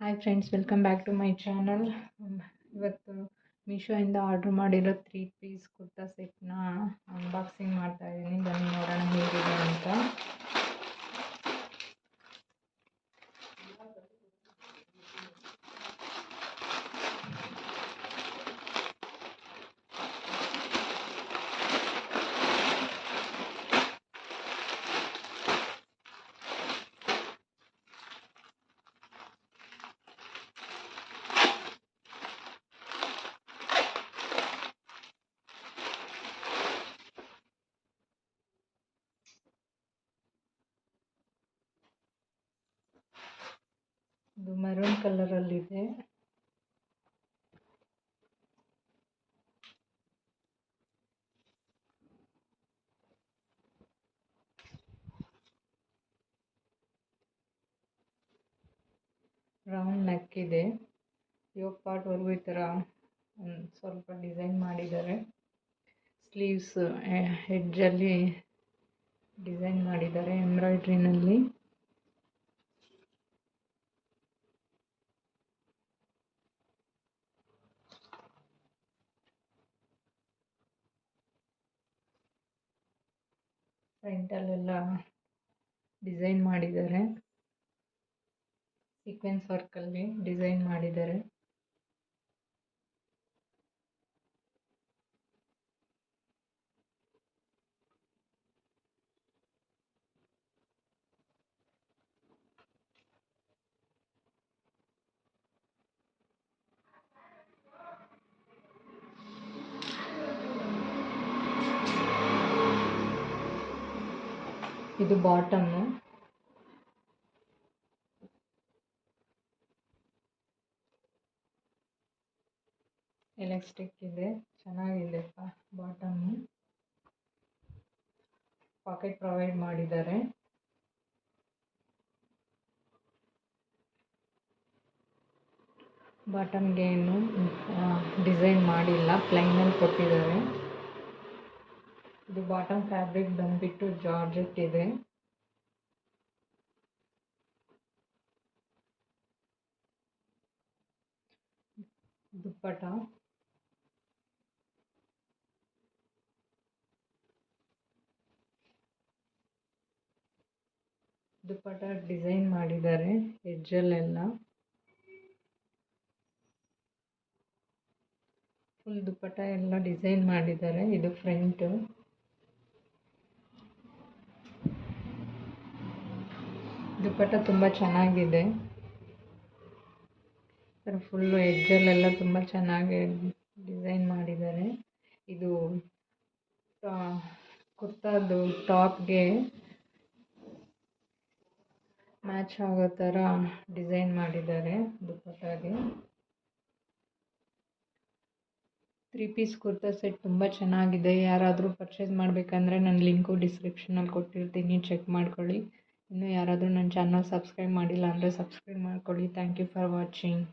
Hi friends, welcome back to my channel. ಇವತ್ತು ಮೀಶೋಯಿಂದ order ಮಾಡಿರೋ 3 ಪೀಸ್ ಕುರ್ತಾ ಸೆಟ್ನ ಅನ್ಬಾಕ್ಸಿಂಗ್ ಮಾಡ್ತಾ ಇದ್ದೀನಿ. ಬನ್ನಿ ನೋಡೋಣ ಹೇಗಿದೆ ಅಂತ. ಇದು ಮೆರೂನ್ ಕಲರಲ್ಲಿದೆ. ರೌಂಡ್ ನೆಕ್ ಇದೆ. ಯೋಕ್ ಪಾರ್ಟ್ವರೆಗೂ ಈ ಥರ ಸ್ವಲ್ಪ ಡಿಸೈನ್ ಮಾಡಿದ್ದಾರೆ. ಸ್ಲೀವ್ಸ್ ಹೆಡ್ಜಲ್ಲಿ ಡಿಸೈನ್ ಮಾಡಿದ್ದಾರೆ ಎಂಬ್ರಾಯ್ಡ್ರಿನಲ್ಲಿ. ಫ್ರಂಟಲ್ಲೆಲ್ಲ ಡಿಸೈನ್ ಮಾಡಿದ್ದಾರೆ. ಸೀಕ್ವೆನ್ಸ್ ವರ್ಕಲ್ಲಿ ಡಿಸೈನ್ ಮಾಡಿದ್ದಾರೆ. ಇದು ಬಾಟಮ್ಮು. ಎಲಾಸ್ಟಿಕ್ ಇದೆ, ಚೆನ್ನಾಗಿದೆ ಬಾಟಮ್ಮು. ಪಾಕೆಟ್ ಪ್ರೊವೈಡ್ ಮಾಡಿದ್ದಾರೆ. ಬಾಟಮ್ಗೆ ಏನು ಡಿಸೈನ್ ಮಾಡಿಲ್ಲ, ಪ್ಲೈನಲ್ಲಿ ಕೊಟ್ಟಿದ್ದಾರೆ. ಇದು ಬಾಟಮ್ ಫ್ಯಾಬ್ರಿಕ್ ಬಂದ್ಬಿಟ್ಟು ಜಾರ್ಜೆಟ್ ಇದೆ. ದುಪ್ಪಟ ಡಿಸೈನ್ ಮಾಡಿದ್ದಾರೆ ಎಡ್ಜಲ್ಲೆಲ್ಲ. ಫುಲ್ ದುಪ್ಪಟ ಎಲ್ಲ ಡಿಸೈನ್ ಮಾಡಿದ್ದಾರೆ. ಇದು ಫ್ರಂಟ್. ದುಪ್ಪಟ ತುಂಬ ಚೆನ್ನಾಗಿದೆ. ಫುಲ್ಲು ಎಡ್ಜಲ್ಲೆಲ್ಲ ತುಂಬ ಚೆನ್ನಾಗಿ ಡಿಸೈನ್ ಮಾಡಿದ್ದಾರೆ. ಇದು ಕುರ್ತಾದು ಟಾಪ್ಗೆ ಮ್ಯಾಚ್ ಆಗೋ ಥರ ಡಿಸೈನ್ ಮಾಡಿದ್ದಾರೆ ದುಪ್ಪಟ್ಟಾಗೆ. 3 ಪೀಸ್ ಕುರ್ತಾ ಸೆಟ್ ತುಂಬ ಚೆನ್ನಾಗಿದೆ. ಯಾರಾದರೂ ಪರ್ಚೇಸ್ ಮಾಡಬೇಕಂದ್ರೆ ನಾನು ಲಿಂಕು ಡಿಸ್ಕ್ರಿಪ್ಷನಲ್ಲಿ ಕೊಟ್ಟಿರ್ತೀನಿ, ಚೆಕ್ ಮಾಡ್ಕೊಳ್ಳಿ. ಇನ್ನೂ ಯಾರಾದರೂ ನನ್ನ ಚಾನಲ್ ಸಬ್ಸ್ಕ್ರೈಬ್ ಮಾಡಿಲ್ಲ ಅಂದರೆ ಸಬ್ಸ್ಕ್ರೈಬ್ ಮಾಡ್ಕೊಳ್ಳಿ. Thank you for watching.